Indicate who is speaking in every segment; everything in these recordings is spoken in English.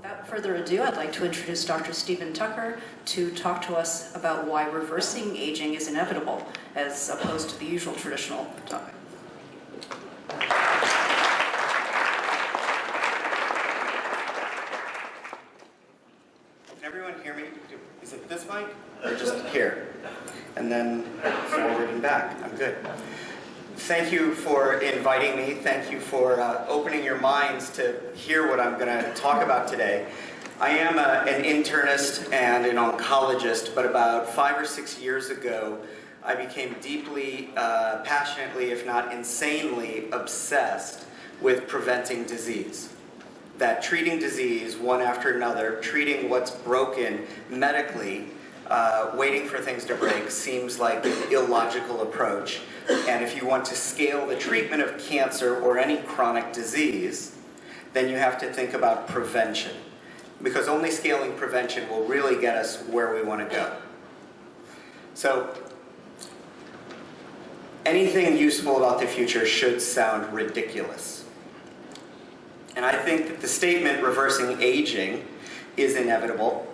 Speaker 1: Without further ado, I'd like to introduce Dr. Stephen Tucker to talk to us about why reversing aging is inevitable, as opposed to the usual traditional topic.
Speaker 2: Can everyone hear me? Is it this mic or just here? And then forward and back. I'm good. Thank you for inviting me. Thank you for opening your minds to hear what I'm going to talk about today. I am an internist and an oncologist, but about 5 or 6 years ago, I became deeply, passionately, if not insanely, obsessed with preventing disease. That treating disease one after another, treating what's broken medically, waiting for things to break seems like an illogical approach. And if you want to scale the treatment of cancer or any chronic disease, then you have to think about prevention. Because only scaling prevention will really get us where we want to go. So, anything useful about the future should sound ridiculous. And I think that the statement reversing aging is inevitable.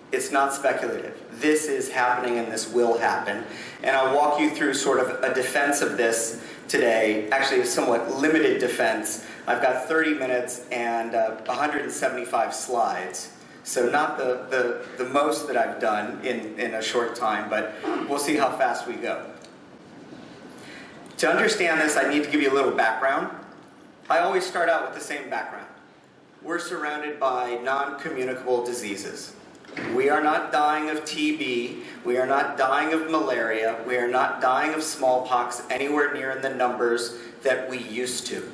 Speaker 2: It's not speculative. This is happening and this will happen. And I'll walk you through sort of a defense of this today, actually a somewhat limited defense. I've got 30 minutes and 175 slides. So not the most that I've done in a short time, but we'll see how fast we go. To understand this, I need to give you a little background. I always start out with the same background. We're surrounded by non-communicable diseases. We are not dying of TB, we are not dying of malaria, we are not dying of smallpox anywhere near in the numbers that we used to.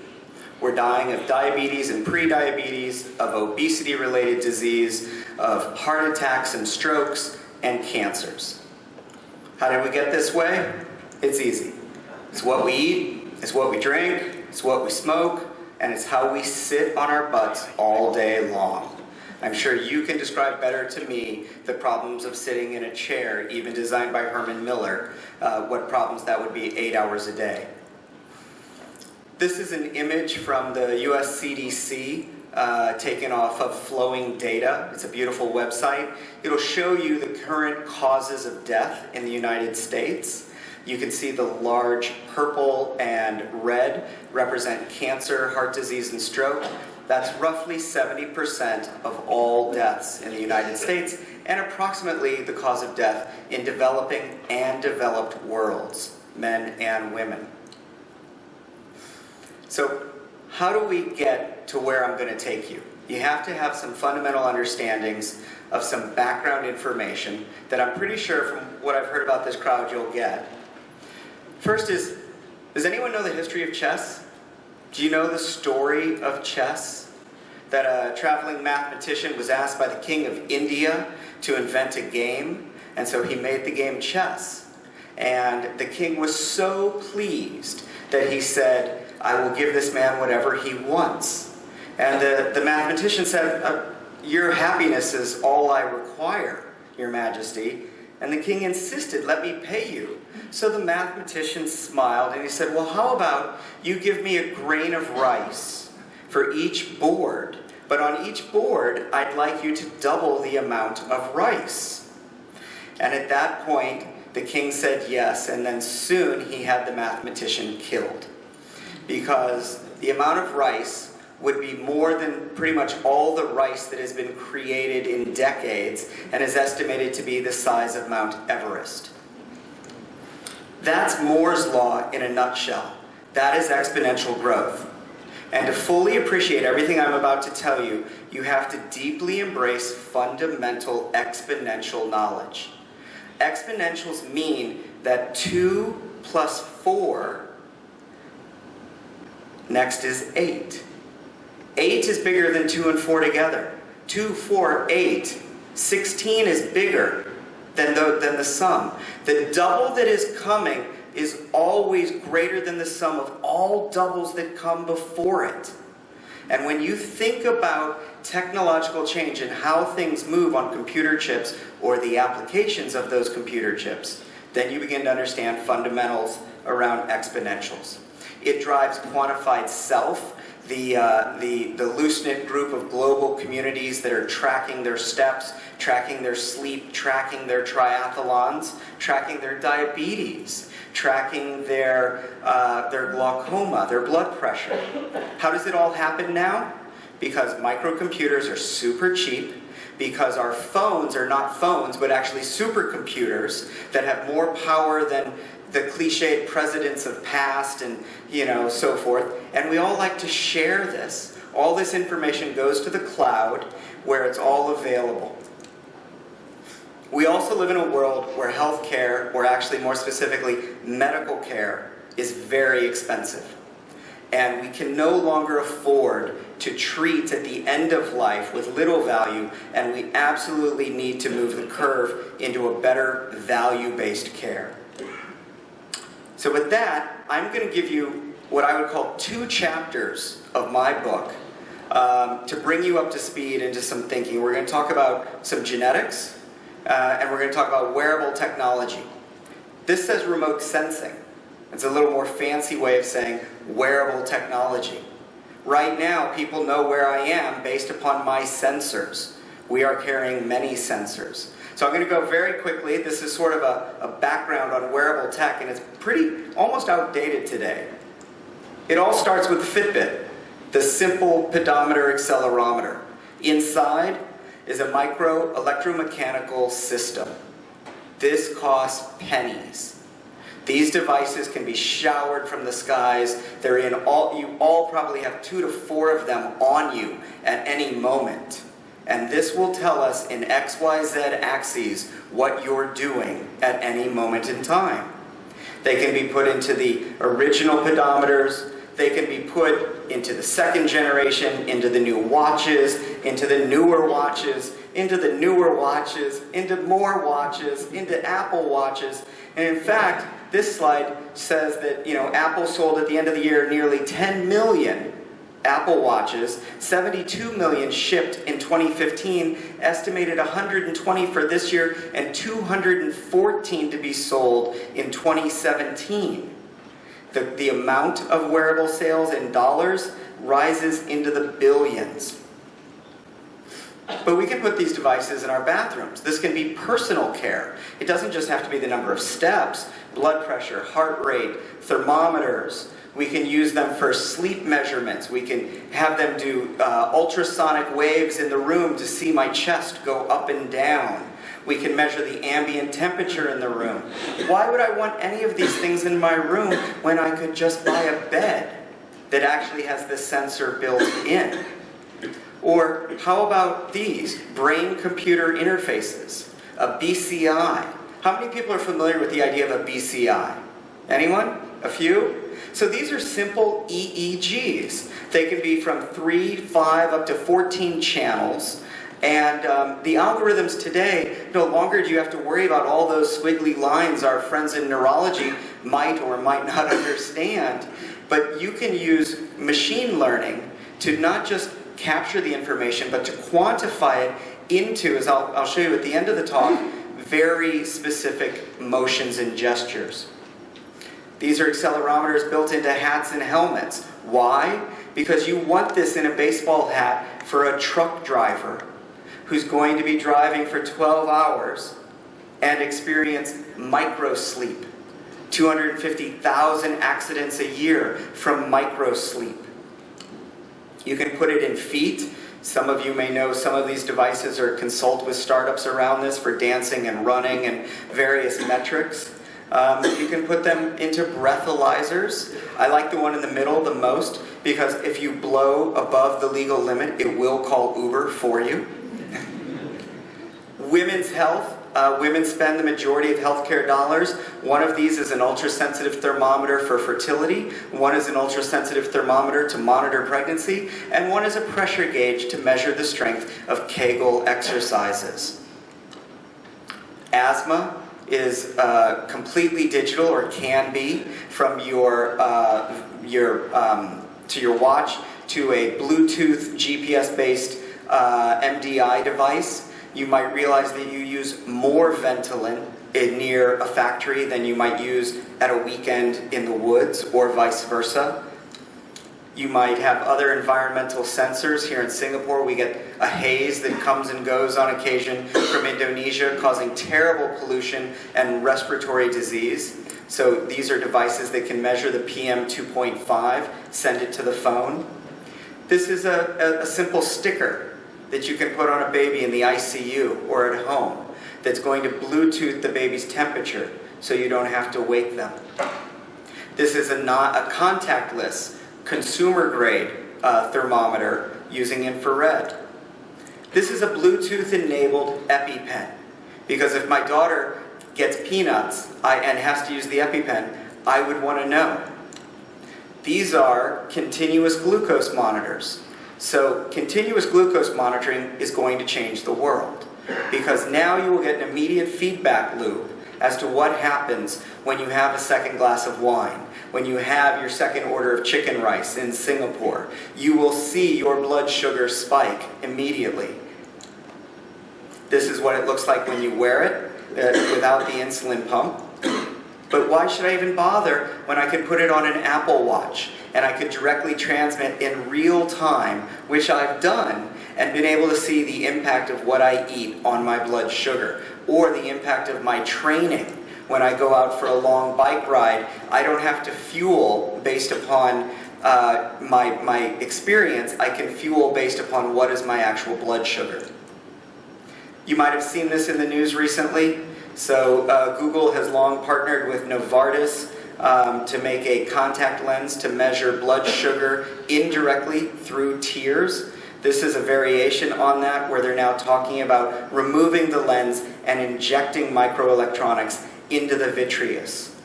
Speaker 2: We're dying of diabetes and pre-diabetes, of obesity-related disease, of heart attacks and strokes, and cancers. How did we get this way? It's easy. It's what we eat, it's what we drink, it's what we smoke, and it's how we sit on our butts all day long. I'm sure you can describe better to me the problems of sitting in a chair, even designed by Herman Miller, what problems that would be 8 hours a day. This is an image from the US CDC taken off of Flowing Data. It's a beautiful website. It'll show you the current causes of death in the United States. You can see the large purple and red represent cancer, heart disease, and stroke. That's roughly 70% of all deaths in the United States, and approximately the cause of death in developing and developed worlds, men and women. So, how do we get to where I'm going to take you? You have to have some fundamental understandings of some background information that I'm pretty sure from what I've heard about this crowd you'll get. First is, does anyone know the history of chess? Do you know the story of chess? That a traveling mathematician was asked by the king of India to invent a game, and so he made the game chess. And the king was so pleased that he said, I will give this man whatever he wants. And the mathematician said, your happiness is all I require, your majesty. And the king insisted, let me pay you. So the mathematician smiled and he said, well, how about you give me a grain of rice for each board, but on each board I'd like you to double the amount of rice. And at that point the king said yes, and then soon he had the mathematician killed, because the amount of rice would be more than pretty much all the rice that has been created in decades and is estimated to be the size of Mount Everest. That's Moore's law in a nutshell. That is exponential growth. And to fully appreciate everything I'm about to tell you, you have to deeply embrace fundamental exponential knowledge. Exponentials mean that 2 plus 4, next is 8. 8 is bigger than 2 and 4 together. 2, 4, 8. 16 is bigger than the sum. The double that is coming is always greater than the sum of all doubles that come before it. And when you think about technological change and how things move on computer chips or the applications of those computer chips, then you begin to understand fundamentals around exponentials. It drives quantified self, the loose-knit group of global communities that are tracking their steps, tracking their sleep, tracking their triathlons, tracking their diabetes, tracking their glaucoma, their blood pressure. How does it all happen now? Because microcomputers are super cheap, because our phones are not phones, but actually supercomputers that have more power than the cliched presidents of past and, so forth. And we all like to share this. All this information goes to the cloud where it's all available. We also live in a world where healthcare, or actually more specifically medical care, is very expensive. And we can no longer afford to treat at the end of life with little value, and we absolutely need to move the curve into a better value-based care. So with that, I'm going to give you what I would call 2 chapters of my book to bring you up to speed into some thinking. We're going to talk about some genetics, and we're going to talk about wearable technology. This says remote sensing. It's a little more fancy way of saying wearable technology. Right now, people know where I am based upon my sensors. We are carrying many sensors. So I'm going to go very quickly. This is sort of a background on wearable tech, and it's almost outdated today. It all starts with the Fitbit, the simple pedometer accelerometer. Inside is a micro electromechanical system. This costs pennies. These devices can be showered from the skies. You all probably have 2 to 4 of them on you at any moment. And this will tell us in XYZ axes what you're doing at any moment in time. They can be put into the original pedometers. They can be put into the 2nd generation, into the new watches, into the newer watches, into the newer watches, into more watches, into Apple watches. And in fact, this slide says that Apple sold at the end of the year nearly 10 million Apple Watches, 72 million shipped in 2015, estimated 120 for this year, and 214 to be sold in 2017. The amount of wearable sales in dollars rises into the billions. But we can put these devices in our bathrooms. This can be personal care. It doesn't just have to be the number of steps, blood pressure, heart rate, thermometers. We can use them for sleep measurements. We can have them do ultrasonic waves in the room to see my chest go up and down. We can measure the ambient temperature in the room. Why would I want any of these things in my room when I could just buy a bed that actually has the sensor built in? Or how about these brain-computer interfaces, a BCI? How many people are familiar with the idea of a BCI? Anyone? A few? So these are simple EEGs. They can be from 3, 5, up to 14 channels. And the algorithms today, no longer do you have to worry about all those squiggly lines our friends in neurology might or might not understand. But you can use machine learning to not just capture the information, but to quantify it into, as I'll show you at the end of the talk, very specific motions and gestures. These are accelerometers built into hats and helmets. Why? Because you want this in a baseball hat for a truck driver who's going to be driving for 12 hours and experience microsleep. 250,000 accidents a year from microsleep. You can put it in feet. Some of you may know some of these devices or consult with startups around this for dancing and running and various metrics. You can put them into breathalyzers. I like the one in the middle the most because if you blow above the legal limit, it will call Uber for you. Women's health. Women spend the majority of healthcare dollars. One of these is an ultrasensitive thermometer for fertility. One is an ultrasensitive thermometer to monitor pregnancy. And one is a pressure gauge to measure the strength of Kegel exercises. Asthma is completely digital, or can be, from your watch to a Bluetooth GPS-based MDI device. You might realize that you use more Ventolin near a factory than you might use at a weekend in the woods, or vice versa. You might have other environmental sensors. Here in Singapore, we get a haze that comes and goes on occasion from Indonesia, causing terrible pollution and respiratory disease. So these are devices that can measure the PM 2.5, send it to the phone. This is a simple sticker that you can put on a baby in the ICU or at home that's going to Bluetooth the baby's temperature so you don't have to wake them. This is a contactless, consumer-grade thermometer using infrared. This is a Bluetooth-enabled EpiPen, because if my daughter gets peanuts and has to use the EpiPen, I would want to know. These are continuous glucose monitors. So continuous glucose monitoring is going to change the world, because now you will get an immediate feedback loop as to what happens when you have a second glass of wine, when you have your second order of chicken rice in Singapore. You will see your blood sugar spike immediately. This is what it looks like when you wear it without the insulin pump. But why should I even bother when I could put it on an Apple Watch and I could directly transmit in real time, which I've done, and been able to see the impact of what I eat on my blood sugar, or the impact of my training. When I go out for a long bike ride, I don't have to fuel based upon my experience. I can fuel based upon what is my actual blood sugar. You might have seen this in the news recently. So Google has long partnered with Novartis to make a contact lens to measure blood sugar indirectly through tears. This is a variation on that, where they're now talking about removing the lens and injecting microelectronics into the vitreous.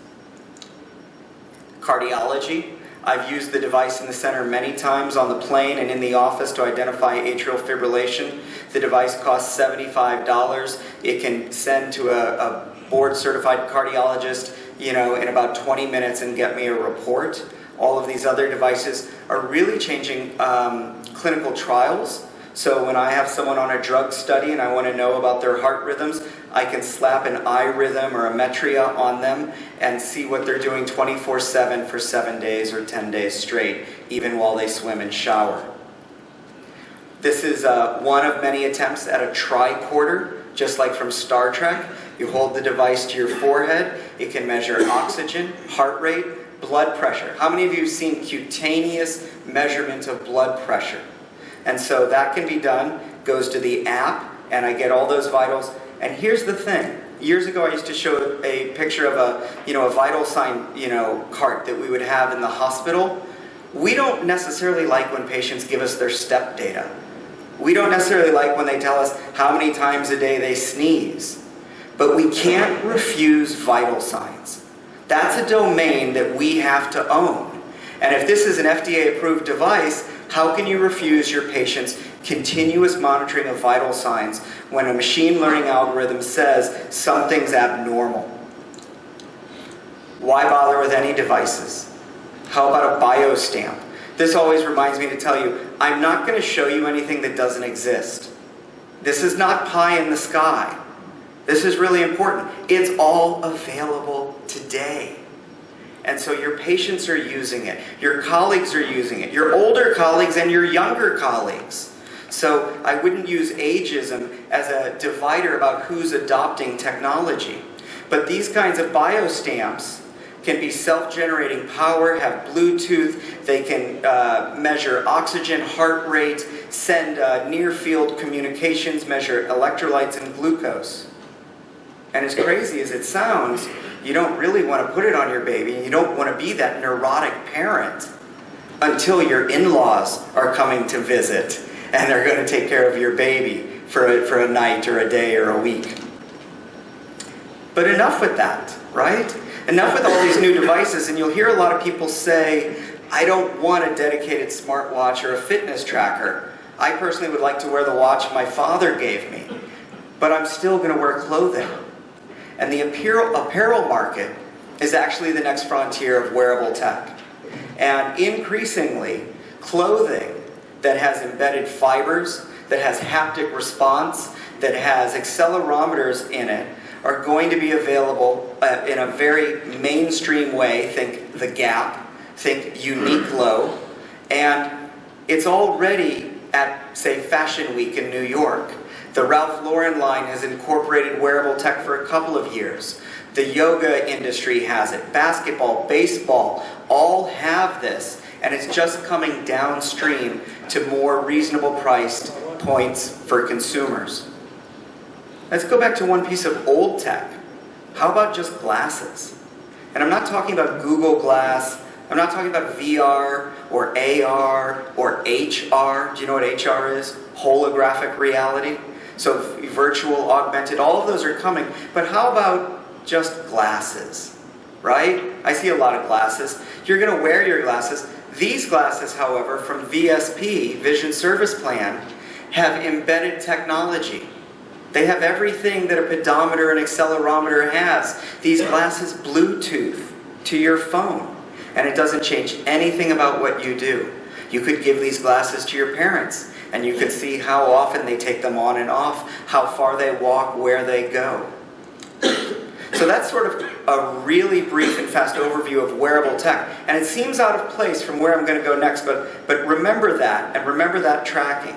Speaker 2: Cardiology. I've used the device in the center many times on the plane and in the office to identify atrial fibrillation. The device costs $75. It can send to a board-certified cardiologist, in about 20 minutes and get me a report. All of these other devices are really changing clinical trials. So when I have someone on a drug study and I want to know about their heart rhythms, I can slap an iRhythm or a Metria on them and see what they're doing 24/7 for 7 days or 10 days straight, even while they swim and shower. This is one of many attempts at a tricorder, just like from Star Trek. You hold the device to your forehead. It can measure oxygen, heart rate, blood pressure. How many of you have seen cutaneous measurement of blood pressure? And so that can be done, goes to the app, and I get all those vitals. And here's the thing. Years ago, I used to show a picture of a vital sign, cart that we would have in the hospital. We don't necessarily like when patients give us their step data. We don't necessarily like when they tell us how many times a day they sneeze. But we can't refuse vital signs. That's a domain that we have to own. And if this is an FDA-approved device, how can you refuse your patient's continuous monitoring of vital signs when a machine learning algorithm says something's abnormal? Why bother with any devices? How about a biostamp? This always reminds me to tell you, I'm not going to show you anything that doesn't exist. This is not pie in the sky. This is really important. It's all available today. And so your patients are using it. Your colleagues are using it. Your older colleagues and your younger colleagues. So I wouldn't use ageism as a divider about who's adopting technology. But these kinds of biostamps can be self-generating power, have Bluetooth, they can measure oxygen, heart rate, send near-field communications, measure electrolytes and glucose. And as crazy as it sounds, you don't really want to put it on your baby, and you don't want to be that neurotic parent until your in-laws are coming to visit and they're going to take care of your baby for a night or a day or a week. But enough with that, right? Enough with all these new devices, and you'll hear a lot of people say, I don't want a dedicated smartwatch or a fitness tracker. I personally would like to wear the watch my father gave me, but I'm still going to wear clothing. And the apparel market is actually the next frontier of wearable tech. And increasingly, clothing that has embedded fibers, that has haptic response, that has accelerometers in it, are going to be available in a very mainstream way. Think The Gap, think Uniqlo, and it's already at, say, Fashion Week in New York. The Ralph Lauren line has incorporated wearable tech for a couple of years. The yoga industry has it. Basketball, baseball, all have this. And it's just coming downstream to more reasonable priced points for consumers. Let's go back to one piece of old tech. How about just glasses? And I'm not talking about Google Glass. I'm not talking about VR or AR or HR. Do you know what HR is? Holographic reality. So virtual, augmented, all of those are coming. But how about just glasses, right? I see a lot of glasses. You're going to wear your glasses. These glasses, however, from VSP, Vision Service Plan, have embedded technology. They have everything that a pedometer and accelerometer has. These glasses Bluetooth to your phone, and it doesn't change anything about what you do. You could give these glasses to your parents, and you could see how often they take them on and off, how far they walk, where they go. So that's sort of a really brief and fast overview of wearable tech. And it seems out of place from where I'm going to go next, but remember that, and remember that tracking.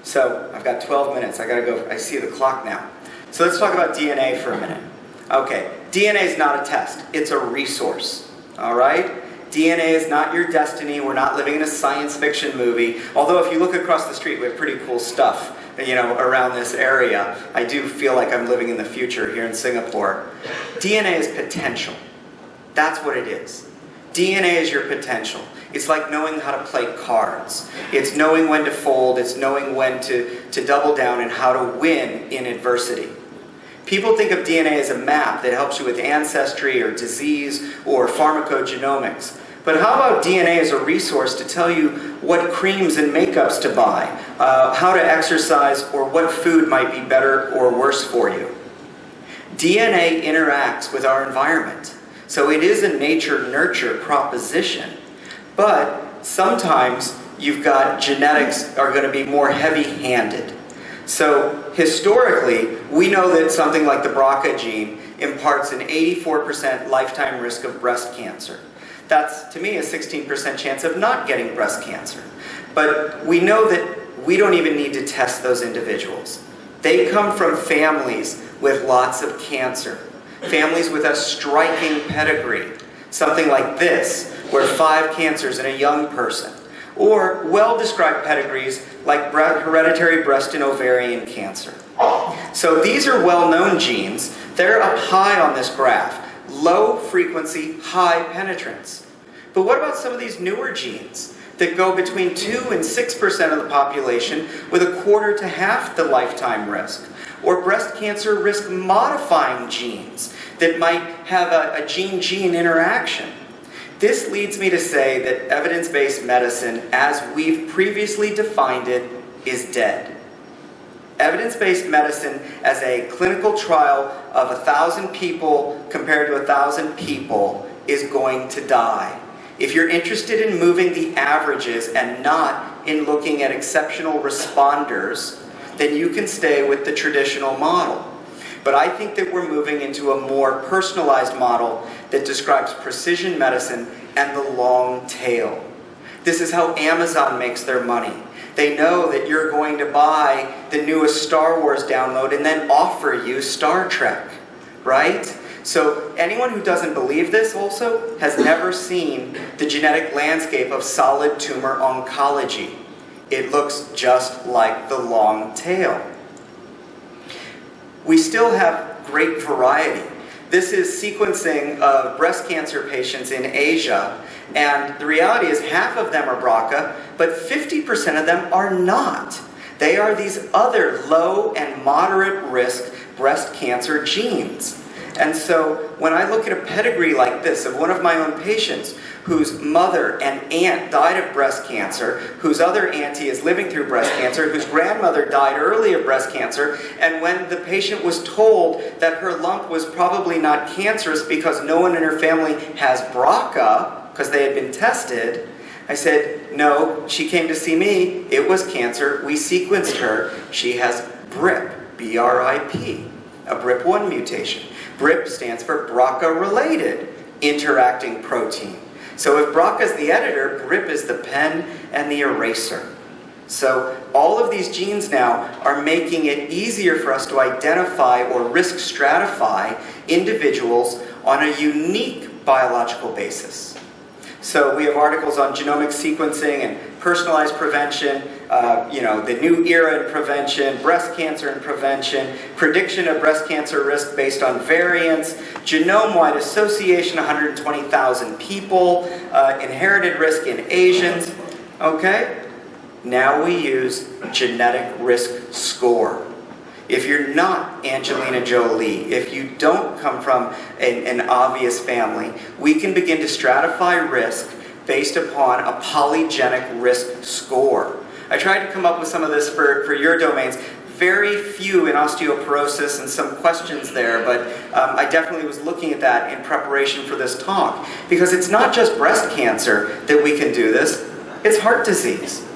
Speaker 2: So I've got 12 minutes. I got to go. I see the clock now. So let's talk about DNA for a minute. Okay, DNA is not a test. It's a resource. All right? DNA is not your destiny. We're not living in a science fiction movie. Although if you look across the street, we have pretty cool stuff, you know, around this area. I do feel like I'm living in the future here in Singapore. DNA is potential. That's what it is. DNA is your potential. It's like knowing how to play cards. It's knowing when to fold. It's knowing when to double down and how to win in adversity. People think of DNA as a map that helps you with ancestry or disease or pharmacogenomics. But how about DNA as a resource to tell you what creams and makeups to buy, how to exercise, or what food might be better or worse for you? DNA interacts with our environment. So it is a nature-nurture proposition. But sometimes you've got genetics are going to be more heavy-handed. So historically, we know that something like the BRCA gene imparts an 84% lifetime risk of breast cancer. That's, to me, a 16% chance of not getting breast cancer. But we know that we don't even need to test those individuals. They come from families with lots of cancer, families with a striking pedigree, something like this, where 5 cancers in a young person, or well-described pedigrees like hereditary breast and ovarian cancer. So these are well-known genes. They're up high on this graph. Low frequency, high penetrance. But what about some of these newer genes that go between 2 and 6% of the population with a quarter to half the lifetime risk? Or breast cancer risk modifying genes that might have a gene-gene interaction. This leads me to say that evidence-based medicine, as we've previously defined it, is dead. Evidence-based medicine as a clinical trial of 1,000 people compared to 1,000 people is going to die. If you're interested in moving the averages and not in looking at exceptional responders, then you can stay with the traditional model. But I think that we're moving into a more personalized model that describes precision medicine and the long tail. This is how Amazon makes their money. They know that you're going to buy the newest Star Wars download and then offer you Star Trek, right? So anyone who doesn't believe this also has never seen the genetic landscape of solid tumor oncology. It looks just like the long tail. We still have great variety. This is sequencing of breast cancer patients in Asia, and the reality is half of them are BRCA, but 50% of them are not. They are these other low and moderate risk breast cancer genes. And so when I look at a pedigree like this of one of my own patients whose mother and aunt died of breast cancer, whose other auntie is living through breast cancer, whose grandmother died early of breast cancer, and when the patient was told that her lump was probably not cancerous because no one in her family has BRCA, because they had been tested, I said, no, she came to see me, it was cancer, we sequenced her, she has BRIP, B-R-I-P. a BRIP1 mutation. BRIP stands for BRCA-related interacting protein. So if BRCA is the editor, BRIP is the pen and the eraser. So all of these genes now are making it easier for us to identify or risk stratify individuals on a unique biological basis. So we have articles on genomic sequencing and personalized prevention, the new era in prevention, breast cancer and prevention, prediction of breast cancer risk based on variants, genome-wide association, 120,000 people, inherited risk in Asians, okay? Now we use genetic risk score. If you're not Angelina Jolie, if you don't come from an obvious family, we can begin to stratify risk based upon a polygenic risk score. I tried to come up with some of this for your domains. Very few in osteoporosis and some questions there, but I definitely was looking at that in preparation for this talk. Because it's not just breast cancer that we can do this, it's heart disease.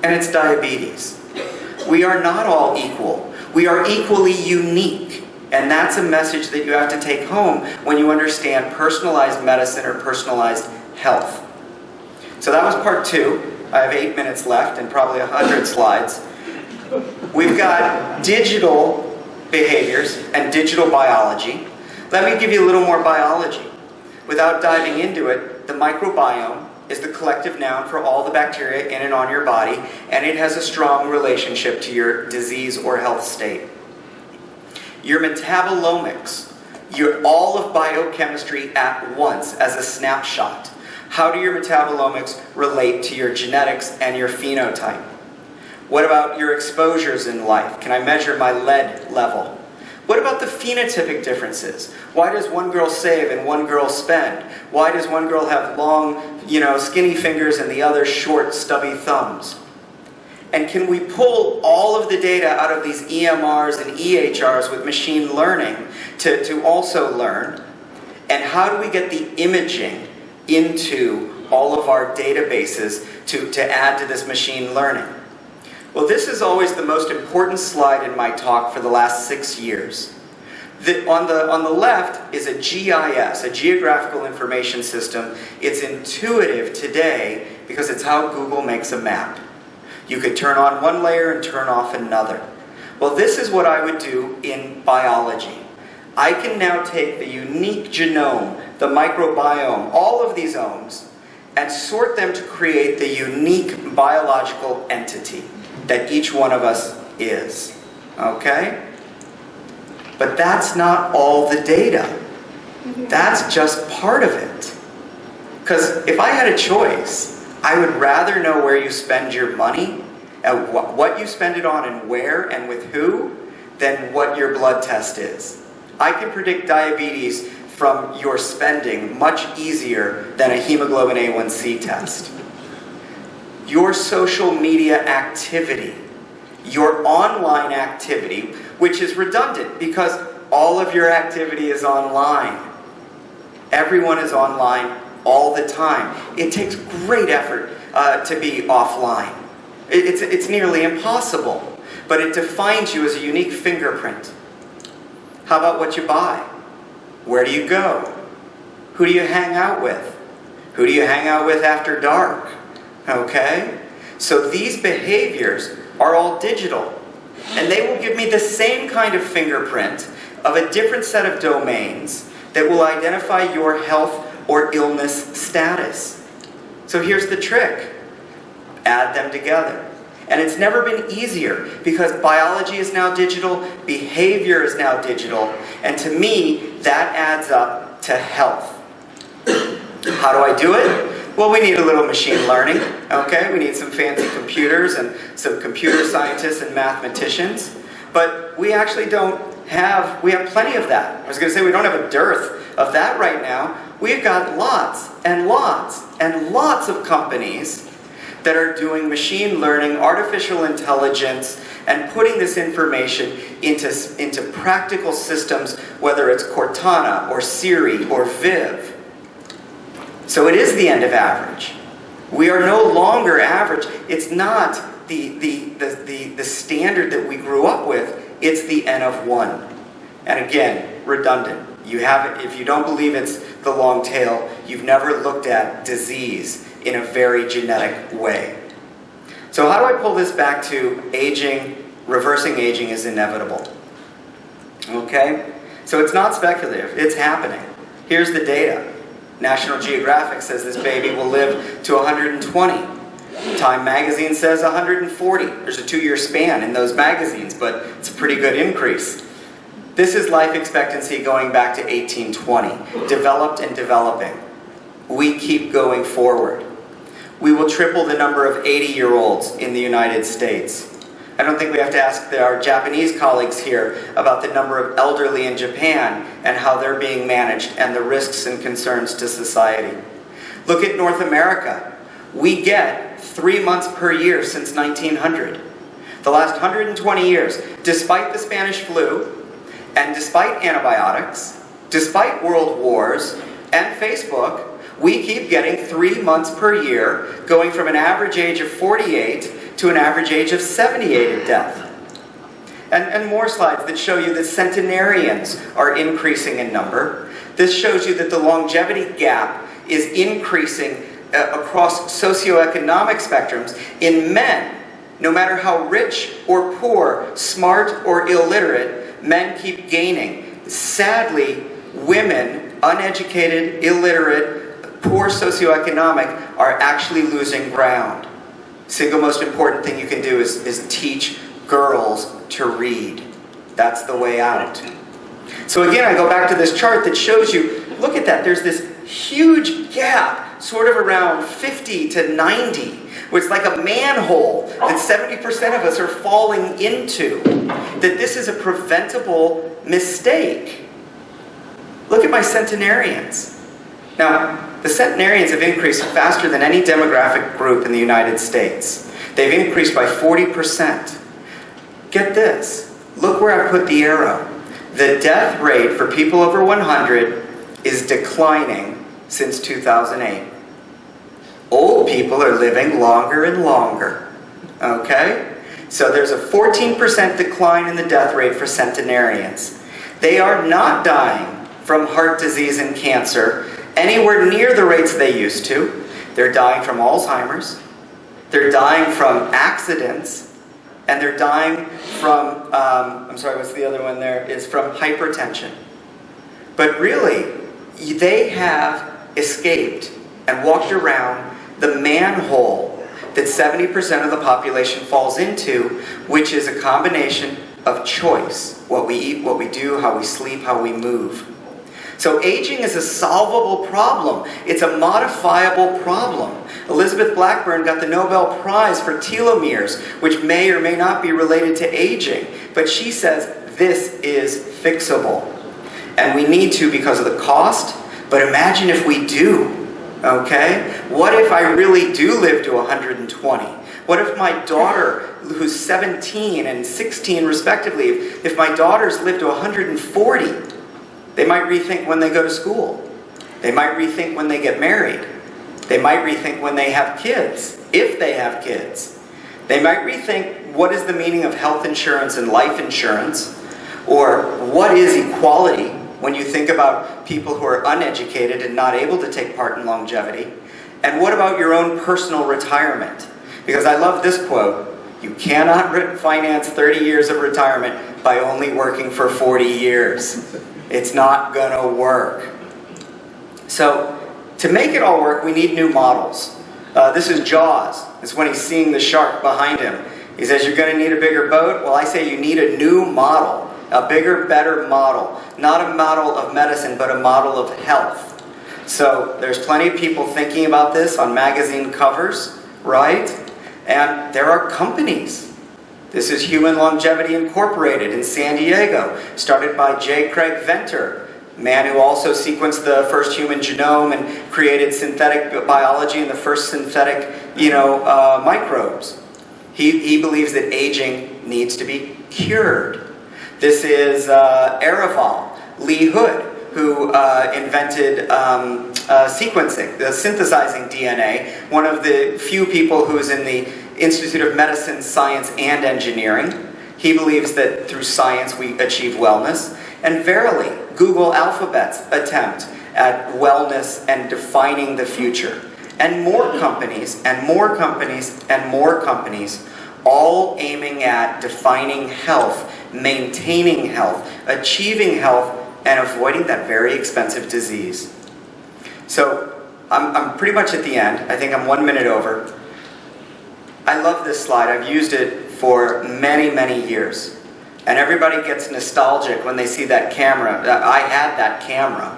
Speaker 2: And it's diabetes. We are not all equal. We are equally unique. And that's a message that you have to take home when you understand personalized medicine or personalized health. So that was part 2. I have 8 minutes left and probably 100 slides. We've got digital behaviors and digital biology. Let me give you a little more biology. Without diving into it, the microbiome is the collective noun for all the bacteria in and on your body, and it has a strong relationship to your disease or health state. Your metabolomics, all of biochemistry at once as a snapshot. How do your metabolomics relate to your genetics and your phenotype? What about your exposures in life? Can I measure my lead level? What about the phenotypic differences? Why does one girl save and one girl spend? Why does one girl have long, skinny fingers and the other short, stubby thumbs? And can we pull all of the data out of these EMRs and EHRs with machine learning to also learn? And how do we get the imaging into all of our databases to add to this machine learning? Well, this is always the most important slide in my talk for the last 6 years. On the left is a GIS, a Geographical Information System. It's intuitive today because it's how Google makes a map. You could turn on one layer and turn off another. Well, this is what I would do in biology. I can now take the unique genome, the microbiome, all of these omes, and sort them to create the unique biological entity that each one of us is, okay? But that's not all the data. That's just part of it. Because if I had a choice, I would rather know where you spend your money, and what you spend it on and where and with who, than what your blood test is. I can predict diabetes from your spending much easier than a hemoglobin A1C test. Your social media activity, your online activity, which is redundant because all of your activity is online. Everyone is online all the time. It takes great effort to be offline. It's nearly impossible, but it defines you as a unique fingerprint. How about what you buy? Where do you go? Who do you hang out with? Who do you hang out with after dark? Okay? So these behaviors are all digital. And they will give me the same kind of fingerprint of a different set of domains that will identify your health or illness status. So here's the trick. Add them together. And it's never been easier because biology is now digital, behavior is now digital, and to me, that adds up to health. How do I do it? Well, we need a little machine learning, okay? We need some fancy computers and some computer scientists and mathematicians. But we actually we have plenty of that. I was going to say we don't have a dearth of that right now. We've got lots and lots and lots of companies that are doing machine learning, artificial intelligence, and putting this information into practical systems, whether it's Cortana or Siri or Viv. So it is the end of average. We are no longer average. It's not the standard that we grew up with. It's the N of 1. And again, redundant. If you don't believe it's the long tail, you've never looked at disease in a very genetic way. So how do I pull this back to aging? Reversing aging is inevitable. Okay? So it's not speculative, it's happening. Here's the data. National Geographic says this baby will live to 120. Time magazine says 140. There's a 2-year span in those magazines, but it's a pretty good increase. This is life expectancy going back to 1820, developed and developing. We keep going forward. We will triple the number of 80-year-olds in the United States. I don't think we have to ask our Japanese colleagues here about the number of elderly in Japan and how they're being managed and the risks and concerns to society. Look at North America. We get 3 months per year since 1900. The last 120 years, despite the Spanish flu, and despite antibiotics, despite world wars, and Facebook, we keep getting 3 months per year, going from an average age of 48 to an average age of 78 of death. And more slides that show you that centenarians are increasing in number. This shows you that the longevity gap is increasing across socioeconomic spectrums in men. No matter how rich or poor, smart or illiterate, men keep gaining. Sadly, women, uneducated, illiterate, poor socioeconomic, are actually losing ground. Single most important thing you can do is teach girls to read. That's the way out. So again, I go back to this chart that shows you, look at that, there's this huge gap, sort of around 50 to 90, where it's like a manhole that 70% of us are falling into, that this is a preventable mistake. Look at my centenarians. Now, the centenarians have increased faster than any demographic group in the United States. They've increased by 40%. Get this. Look where I put the arrow. The death rate for people over 100 is declining since 2008. Old people are living longer and longer. Okay? So there's a 14% decline in the death rate for centenarians. They are not dying from heart disease and cancer anywhere near the rates they used to. They're dying from Alzheimer's. They're dying from accidents. And they're dying from, I'm sorry, what's the other one there? Is from hypertension. But really, they have escaped and walked around the manhole that 70% of the population falls into, which is a combination of choice. What we eat, what we do, how we sleep, how we move. So aging is a solvable problem. It's a modifiable problem. Elizabeth Blackburn got the Nobel Prize for telomeres, which may or may not be related to aging. But she says this is fixable. And we need to because of the cost, but imagine if we do. Okay? What if I really do live to 120? What if my daughter, who's 17 and 16 respectively, if my daughters live to 140? They might rethink when they go to school. They might rethink when they get married. They might rethink when they have kids, if they have kids. They might rethink what is the meaning of health insurance and life insurance, or what is equality when you think about people who are uneducated and not able to take part in longevity. And what about your own personal retirement? Because I love this quote, you cannot finance 30 years of retirement by only working for 40 years. It's not gonna work. So, to make it all work, we need new models. This is Jaws. It's when he's seeing the shark behind him. He says, you're gonna need a bigger boat? Well, I say you need a new model. A bigger, better model. Not a model of medicine, but a model of health. So, there's plenty of people thinking about this on magazine covers, right? And there are companies. This is Human Longevity Incorporated in San Diego, started by J. Craig Venter, a man who also sequenced the first human genome and created synthetic biology and the first synthetic, microbes. He believes that aging needs to be cured. This is Araval, Lee Hood, who invented sequencing, synthesizing DNA, one of the few people who's in the Institute of Medicine, Science, and Engineering. He believes that through science we achieve wellness. And verily, Google Alphabet's attempt at wellness and defining the future. And more companies, and more companies, and more companies, all aiming at defining health, maintaining health, achieving health, and avoiding that very expensive disease. So, I'm pretty much at the end. I think I'm 1 minute over. I love this slide. I've used it for many, many years. And everybody gets nostalgic when they see that camera. I had that camera.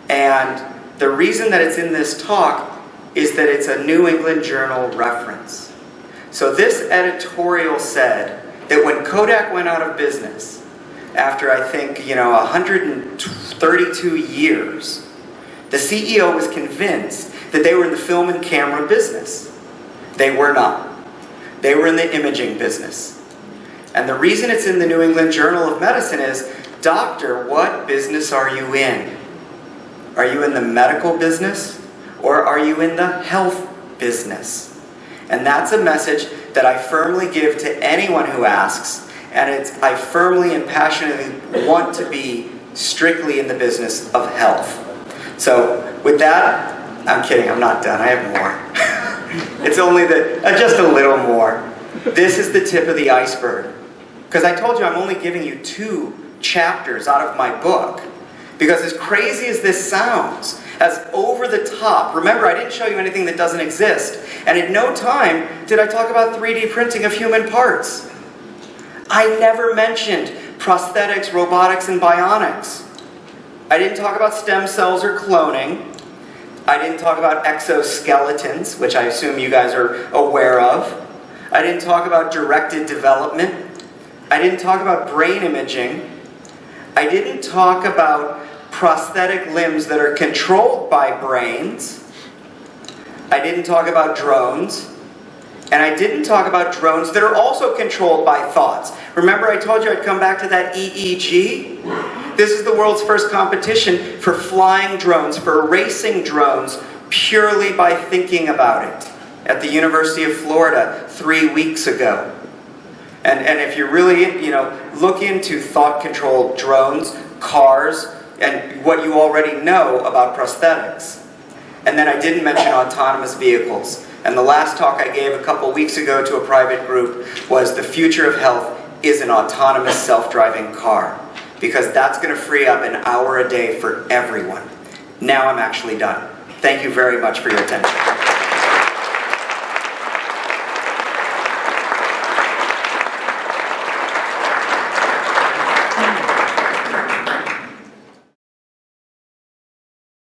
Speaker 2: And the reason that it's in this talk is that it's a New England Journal reference. So this editorial said that when Kodak went out of business, after I think, 132 years, the CEO was convinced that they were in the film and camera business. They were not. They were in the imaging business. And the reason it's in the New England Journal of Medicine is, doctor, what business are you in? Are you in the medical business? Or are you in the health business? And that's a message that I firmly give to anyone who asks, and I firmly and passionately want to be strictly in the business of health. So with that, I'm kidding, I'm not done, I have more. It's only just a little more. This is the tip of the iceberg. Because I told you I'm only giving you 2 chapters out of my book. Because as crazy as this sounds, as over the top, remember I didn't show you anything that doesn't exist. And at no time did I talk about 3D printing of human parts. I never mentioned prosthetics, robotics, and bionics. I didn't talk about stem cells or cloning. I didn't talk about exoskeletons, which I assume you guys are aware of. I didn't talk about directed development. I didn't talk about brain imaging. I didn't talk about prosthetic limbs that are controlled by brains. I didn't talk about drones. And I didn't talk about drones that are also controlled by thoughts. Remember I told you I'd come back to that EEG? This is the world's first competition for flying drones, for racing drones, purely by thinking about it at the University of Florida 3 weeks ago. And if you really, look into thought-controlled drones, cars, and what you already know about prosthetics. And then I didn't mention autonomous vehicles. And the last talk I gave a couple weeks ago to a private group was the future of health is an autonomous self-driving car. Because that's going to free up an hour a day for everyone. Now I'm actually done. Thank you very much for your attention.